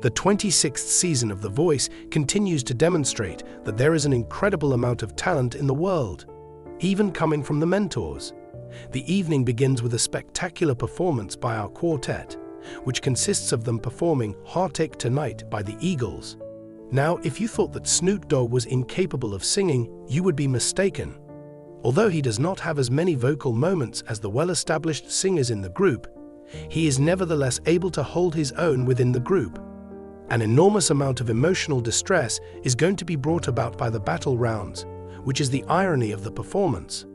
The 26th season of The Voice continues to demonstrate that there is an incredible amount of talent in the world, even coming from the mentors. The evening begins with a spectacular performance by our quartet, which consists of them performing Heartache Tonight by the Eagles. Now, if you thought that Snoop Dogg was incapable of singing, you would be mistaken. Although he does not have as many vocal moments as the well-established singers in the group, he is nevertheless able to hold his own within the group. An enormous amount of emotional distress is going to be brought about by the battle rounds, which is the irony of the performance.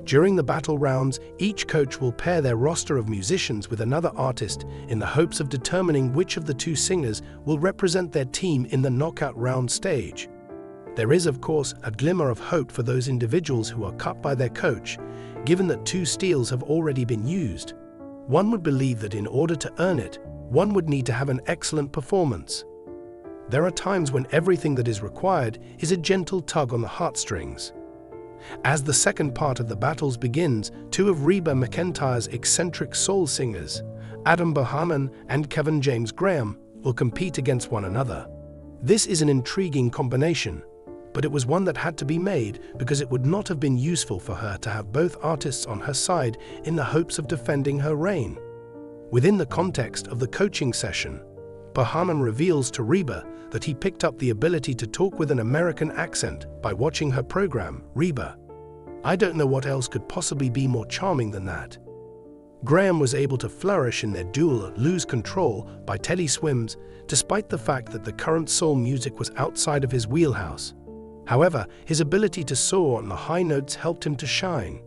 During the battle rounds, each coach will pair their roster of musicians with another artist in the hopes of determining which of the two singers will represent their team in the knockout round stage. There is, of course, a glimmer of hope for those individuals who are cut by their coach, given that two steals have already been used. One would believe that in order to earn it, one would need to have an excellent performance. There are times when everything that is required is a gentle tug on the heartstrings. As the second part of the battles begins, two of Reba McEntire's eccentric soul singers, Adam Bohannon and Kevin James Graham, will compete against one another. This is an intriguing combination, but it was one that had to be made because it would not have been useful for her to have both artists on her side in the hopes of defending her reign. Within the context of the coaching session, Bohannon reveals to Reba that he picked up the ability to talk with an American accent by watching her program, Reba. I don't know what else could possibly be more charming than that. Graham was able to flourish in their duel Lose Control by Teddy Swims, despite the fact that the current soul music was outside of his wheelhouse. However, his ability to soar on the high notes helped him to shine.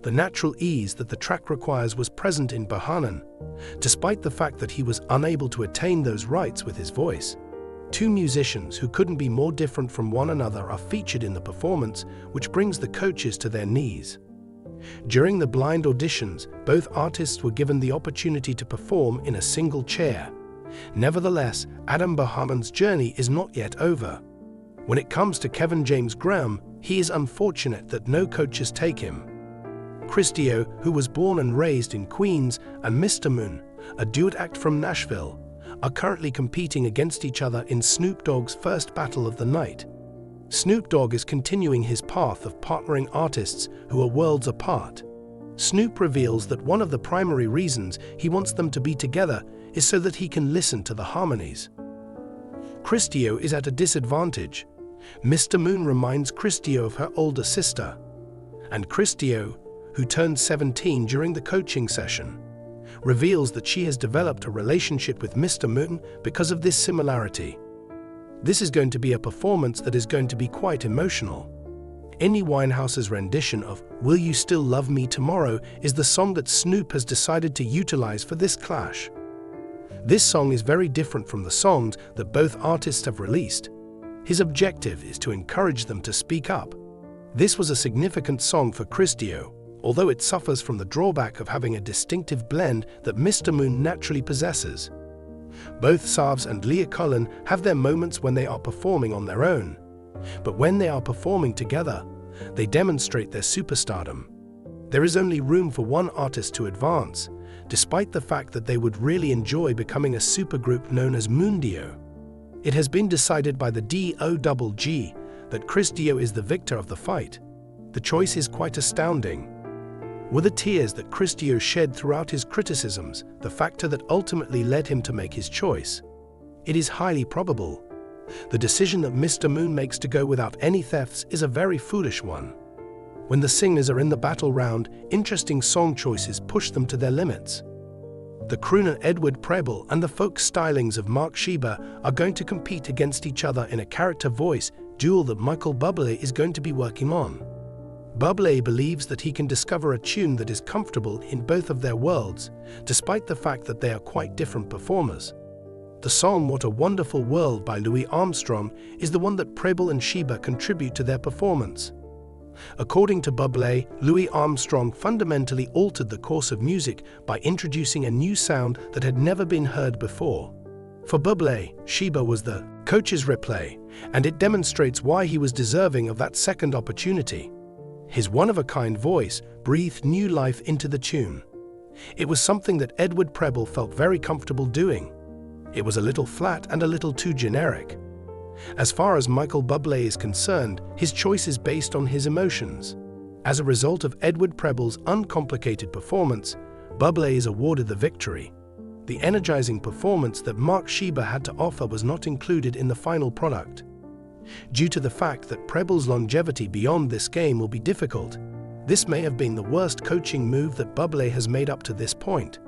The natural ease that the track requires was present in Bohannon, despite the fact that he was unable to attain those rights with his voice. Two musicians who couldn't be more different from one another are featured in the performance, which brings the coaches to their knees. During the blind auditions, both artists were given the opportunity to perform in a single chair. Nevertheless, Adam Bohannon's journey is not yet over. When it comes to Kevin James Graham, he is unfortunate that no coaches take him. Christio, who was born and raised in Queens, and Mr. Moon, a duet act from Nashville, are currently competing against each other in Snoop Dogg's first battle of the night. Snoop Dogg is continuing his path of partnering artists who are worlds apart. Snoop reveals that one of the primary reasons he wants them to be together is so that he can listen to the harmonies. Christio is at a disadvantage. Mr. Moon reminds Christio of her older sister, and Christio, who turned 17 during the coaching session, reveals that she has developed a relationship with Mr. Moon because of this similarity. This is going to be a performance that is going to be quite emotional. Amy Winehouse's rendition of Will You Still Love Me Tomorrow is the song that Snoop has decided to utilize for this clash. This song is very different from the songs that both artists have released. His objective is to encourage them to speak up. This was a significant song for Christio, although it suffers from the drawback of having a distinctive blend that Mr. Moon naturally possesses. Both Savs and Leah Cullen have their moments when they are performing on their own, but when they are performing together, they demonstrate their superstardom. There is only room for one artist to advance, despite the fact that they would really enjoy becoming a supergroup known as Mundio. It has been decided by the DOGG that Christio is the victor of the fight. The choice is quite astounding. Were the tears that Christio shed throughout his criticisms the factor that ultimately led him to make his choice? It is highly probable. The decision that Mr. Moon makes to go without any thefts is a very foolish one. When the singers are in the battle round, interesting song choices push them to their limits. The crooner Edward Preble and the folk stylings of Mark Sheba are going to compete against each other in a character voice duel that Michael Bublé is going to be working on. Bublé believes that he can discover a tune that is comfortable in both of their worlds, despite the fact that they are quite different performers. The song What a Wonderful World by Louis Armstrong is the one that Preble and Sheba contribute to their performance. According to Bublé, Louis Armstrong fundamentally altered the course of music by introducing a new sound that had never been heard before. For Bublé, Sheba was the coach's replay, and it demonstrates why he was deserving of that second opportunity. His one-of-a-kind voice breathed new life into the tune. It was something that Edward Preble felt very comfortable doing. It was a little flat and a little too generic. As far as Michael Bublé is concerned, his choice is based on his emotions. As a result of Edward Preble's uncomplicated performance, Bublé is awarded the victory. The energizing performance that Mark Sheba had to offer was not included in the final product. Due to the fact that Preble's longevity beyond this game will be difficult, this may have been the worst coaching move that Bublé has made up to this point.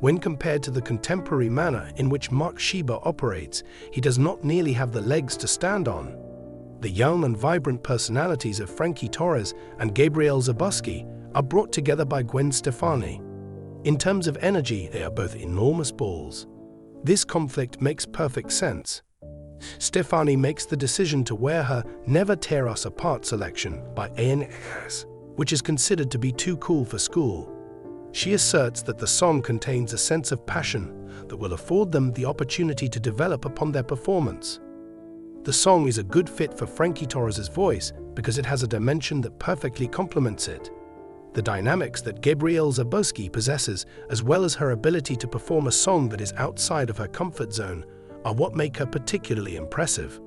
When compared to the contemporary manner in which Mark Sheba operates, he does not nearly have the legs to stand on. The young and vibrant personalities of Frankie Torres and Gabriel Zabuski are brought together by Gwen Stefani. In terms of energy, they are both enormous balls. This conflict makes perfect sense. Stefani makes the decision to wear her Never Tear Us Apart selection by Eliminations, which is considered to be too cool for school. She asserts that the song contains a sense of passion that will afford them the opportunity to develop upon their performance. The song is a good fit for Frankie Torres' voice because it has a dimension that perfectly complements it. The dynamics that Gabriel Zabuski possesses, as well as her ability to perform a song that is outside of her comfort zone, are what make her particularly impressive.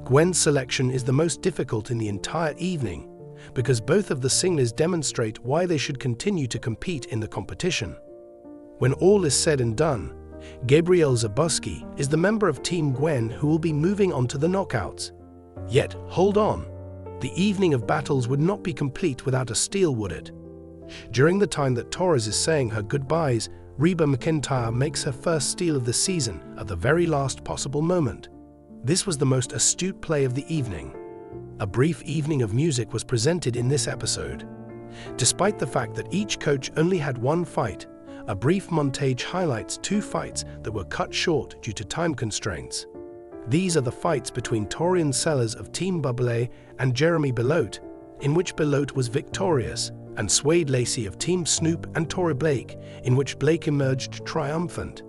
Gwen's selection is the most difficult in the entire evening because both of the singers demonstrate why they should continue to compete in the competition. When all is said and done, Gabriel Zabuski is the member of Team Gwen who will be moving on to the knockouts. Yet, hold on. The evening of battles would not be complete without a steal, would it? During the time that Torres is saying her goodbyes, Reba McEntire makes her first steal of the season at the very last possible moment. This was the most astute play of the evening. A brief evening of music was presented in this episode. Despite the fact that each coach only had one fight, a brief montage highlights two fights that were cut short due to time constraints. These are the fights between Torian Sellers of Team Bublé and Jeremy Belote, in which Belote was victorious, and Suede Lacey of Team Snoop and Tory Blake, in which Blake emerged triumphant.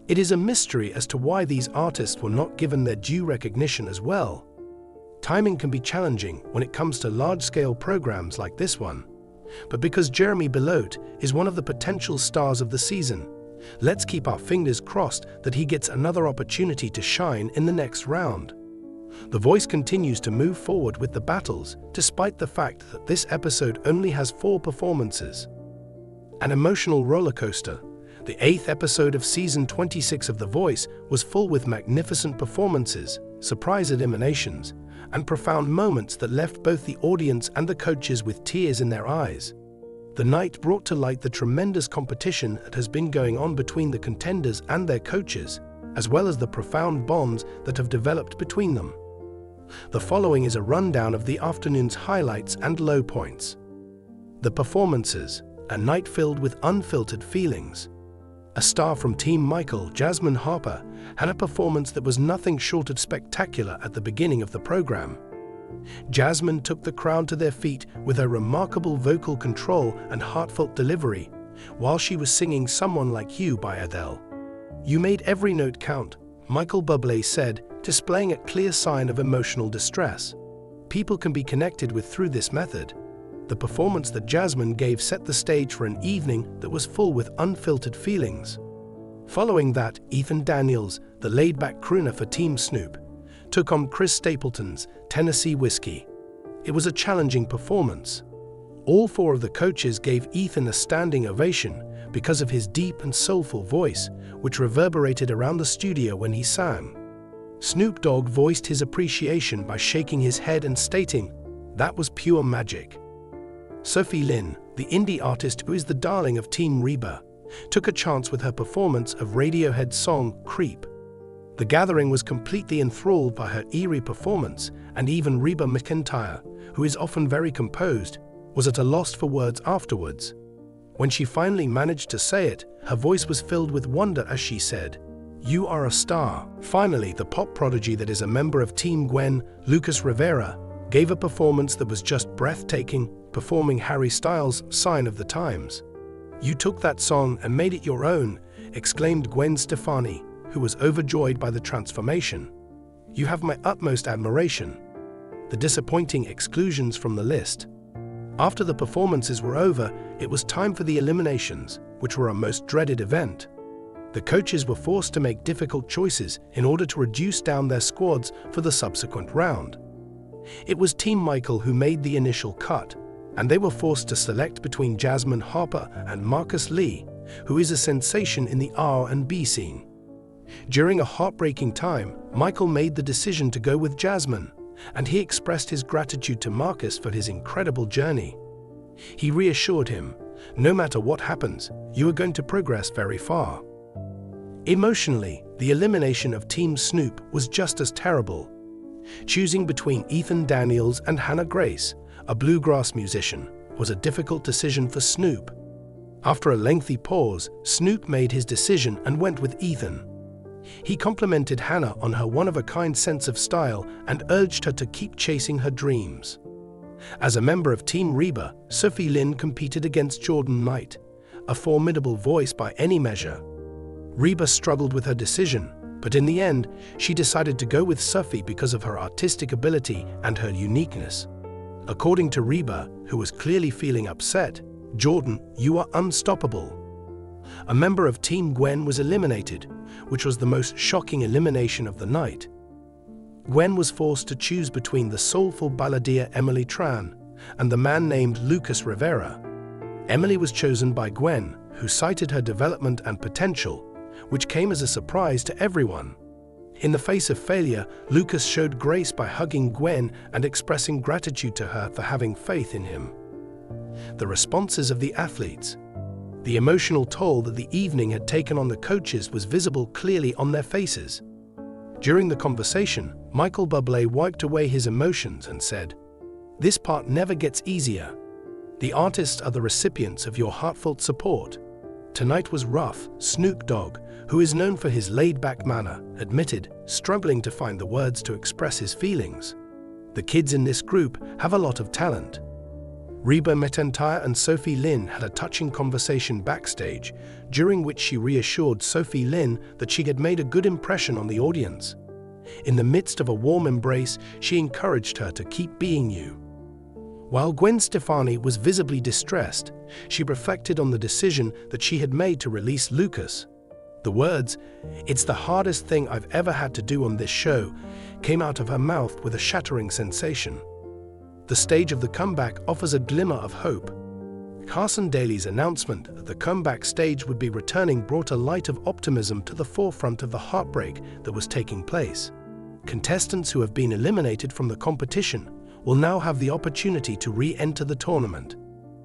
It is a mystery as to why these artists were not given their due recognition as well. Timing can be challenging when it comes to large-scale programs like this one. But because Jeremy Belote is one of the potential stars of the season, let's keep our fingers crossed that he gets another opportunity to shine in the next round. The Voice continues to move forward with the battles, despite the fact that this episode only has 4 performances. An emotional roller coaster, the 8th episode of Season 26 of The Voice was full with magnificent performances, surprise eliminations, and profound moments that left both the audience and the coaches with tears in their eyes. The night brought to light the tremendous competition that has been going on between the contenders and their coaches, as well as the profound bonds that have developed between them. The following is a rundown of the afternoon's highlights and low points. The performances, a night filled with unfiltered feelings. A star from Team Michael, Jasmine Harper, had a performance that was nothing short of spectacular at the beginning of the program. Jasmine took the crowd to their feet with her remarkable vocal control and heartfelt delivery, while she was singing Someone Like You by Adele. "You made every note count," Michael Bublé said, displaying a clear sign of emotional distress. People can be connected with through this method. The performance that Jasmine gave set the stage for an evening that was full with unfiltered feelings. Following that, Ethan Daniels, the laid-back crooner for Team Snoop, took on Chris Stapleton's Tennessee Whiskey. It was a challenging performance. All 4 of the coaches gave Ethan a standing ovation because of his deep and soulful voice, which reverberated around the studio when he sang. Snoop Dogg voiced his appreciation by shaking his head and stating, "That was pure magic." Sophie Lynn, the indie artist who is the darling of Team Reba, took a chance with her performance of Radiohead's song Creep. The gathering was completely enthralled by her eerie performance, and even Reba McEntire, who is often very composed, was at a loss for words afterwards. When she finally managed to say it, her voice was filled with wonder as she said, "You are a star." Finally, the pop prodigy that is a member of Team Gwen, Lucas Rivera, gave a performance that was just breathtaking, performing Harry Styles' Sign of the Times. "You took that song and made it your own," exclaimed Gwen Stefani, who was overjoyed by the transformation. "You have my utmost admiration." The disappointing exclusions from the list. After the performances were over, it was time for the eliminations, which were a most dreaded event. The coaches were forced to make difficult choices in order to reduce down their squads for the subsequent round. It was Team Michael who made the initial cut, and they were forced to select between Jasmine Harper and Marcus Lee, who is a sensation in the R&B scene. During a heartbreaking time, Michael made the decision to go with Jasmine, and he expressed his gratitude to Marcus for his incredible journey. He reassured him, "No matter what happens, you are going to progress very far." Emotionally, the elimination of Team Snoop was just as terrible. Choosing between Ethan Daniels and Hannah Grace, a bluegrass musician, was a difficult decision for Snoop. After a lengthy pause, Snoop made his decision and went with Ethan. He complimented Hannah on her one-of-a-kind sense of style and urged her to keep chasing her dreams. As a member of Team Reba, Sophie Lynn competed against Jordan Knight, a formidable voice by any measure. Reba struggled with her decision, but in the end, she decided to go with Sophie because of her artistic ability and her uniqueness. According to Reba, who was clearly feeling upset, "Jordan, you are unstoppable." A member of Team Gwen was eliminated, which was the most shocking elimination of the night. Gwen was forced to choose between the soulful balladeer Emily Tran and the man named Lucas Rivera. Emily was chosen by Gwen, who cited her development and potential, which came as a surprise to everyone. In the face of failure, Lucas showed grace by hugging Gwen and expressing gratitude to her for having faith in him. The responses of the athletes. The emotional toll that the evening had taken on the coaches was visible clearly on their faces. During the conversation, Michael Bublé wiped away his emotions and said, "This part never gets easier. The artists are the recipients of your heartfelt support. Tonight was rough." Snoop Dogg, who is known for his laid-back manner, admitted, struggling to find the words to express his feelings. "The kids in this group have a lot of talent." Reba McEntire and Sophie Lynn had a touching conversation backstage, during which she reassured Sophie Lynn that she had made a good impression on the audience. In the midst of a warm embrace, she encouraged her to keep being you. While Gwen Stefani was visibly distressed, she reflected on the decision that she had made to release Lucas. The words, "It's the hardest thing I've ever had to do on this show," came out of her mouth with a shattering sensation. The stage of the comeback offers a glimmer of hope. Carson Daly's announcement that the comeback stage would be returning brought a light of optimism to the forefront of the heartbreak that was taking place. Contestants who have been eliminated from the competition will now have the opportunity to re-enter the tournament.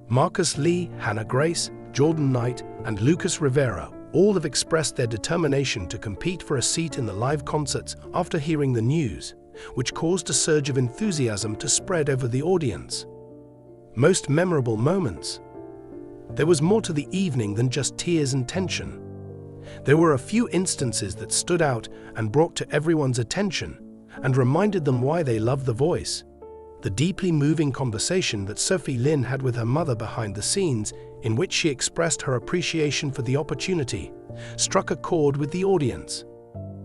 Marcus Lee, Hannah Grace, Jordan Knight, and Lucas Rivera all have expressed their determination to compete for a seat in the live concerts after hearing the news, which caused a surge of enthusiasm to spread over the audience. Most memorable moments. There was more to the evening than just tears and tension. There were a few instances that stood out and brought to everyone's attention and reminded them why they love The Voice. The deeply moving conversation that Sophie Lynn had with her mother behind the scenes, in which she expressed her appreciation for the opportunity, struck a chord with the audience.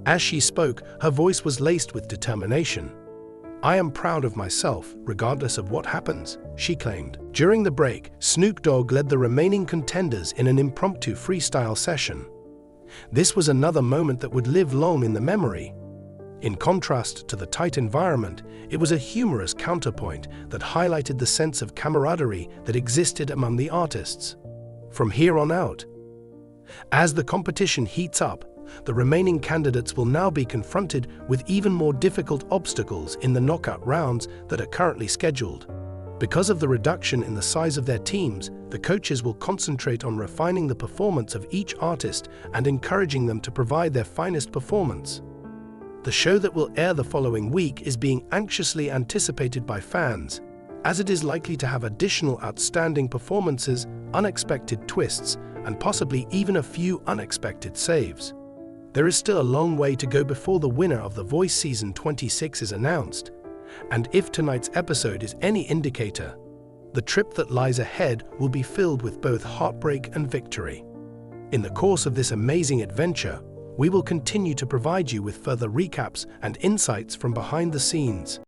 As she spoke, her voice was laced with determination. "I am proud of myself, regardless of what happens," she claimed. During the break, Snoop Dogg led the remaining contenders in an impromptu freestyle session. This was another moment that would live long in the memory. In contrast to the tight environment, it was a humorous counterpoint that highlighted the sense of camaraderie that existed among the artists. From here on out, as the competition heats up, the remaining candidates will now be confronted with even more difficult obstacles in the knockout rounds that are currently scheduled. Because of the reduction in the size of their teams, the coaches will concentrate on refining the performance of each artist and encouraging them to provide their finest performance. The show that will air the following week is being anxiously anticipated by fans, as it is likely to have additional outstanding performances, unexpected twists, and possibly even a few unexpected saves. There is still a long way to go before the winner of The Voice Season 26 is announced, and if tonight's episode is any indicator, the trip that lies ahead will be filled with both heartbreak and victory. In the course of this amazing adventure, we will continue to provide you with further recaps and insights from behind the scenes.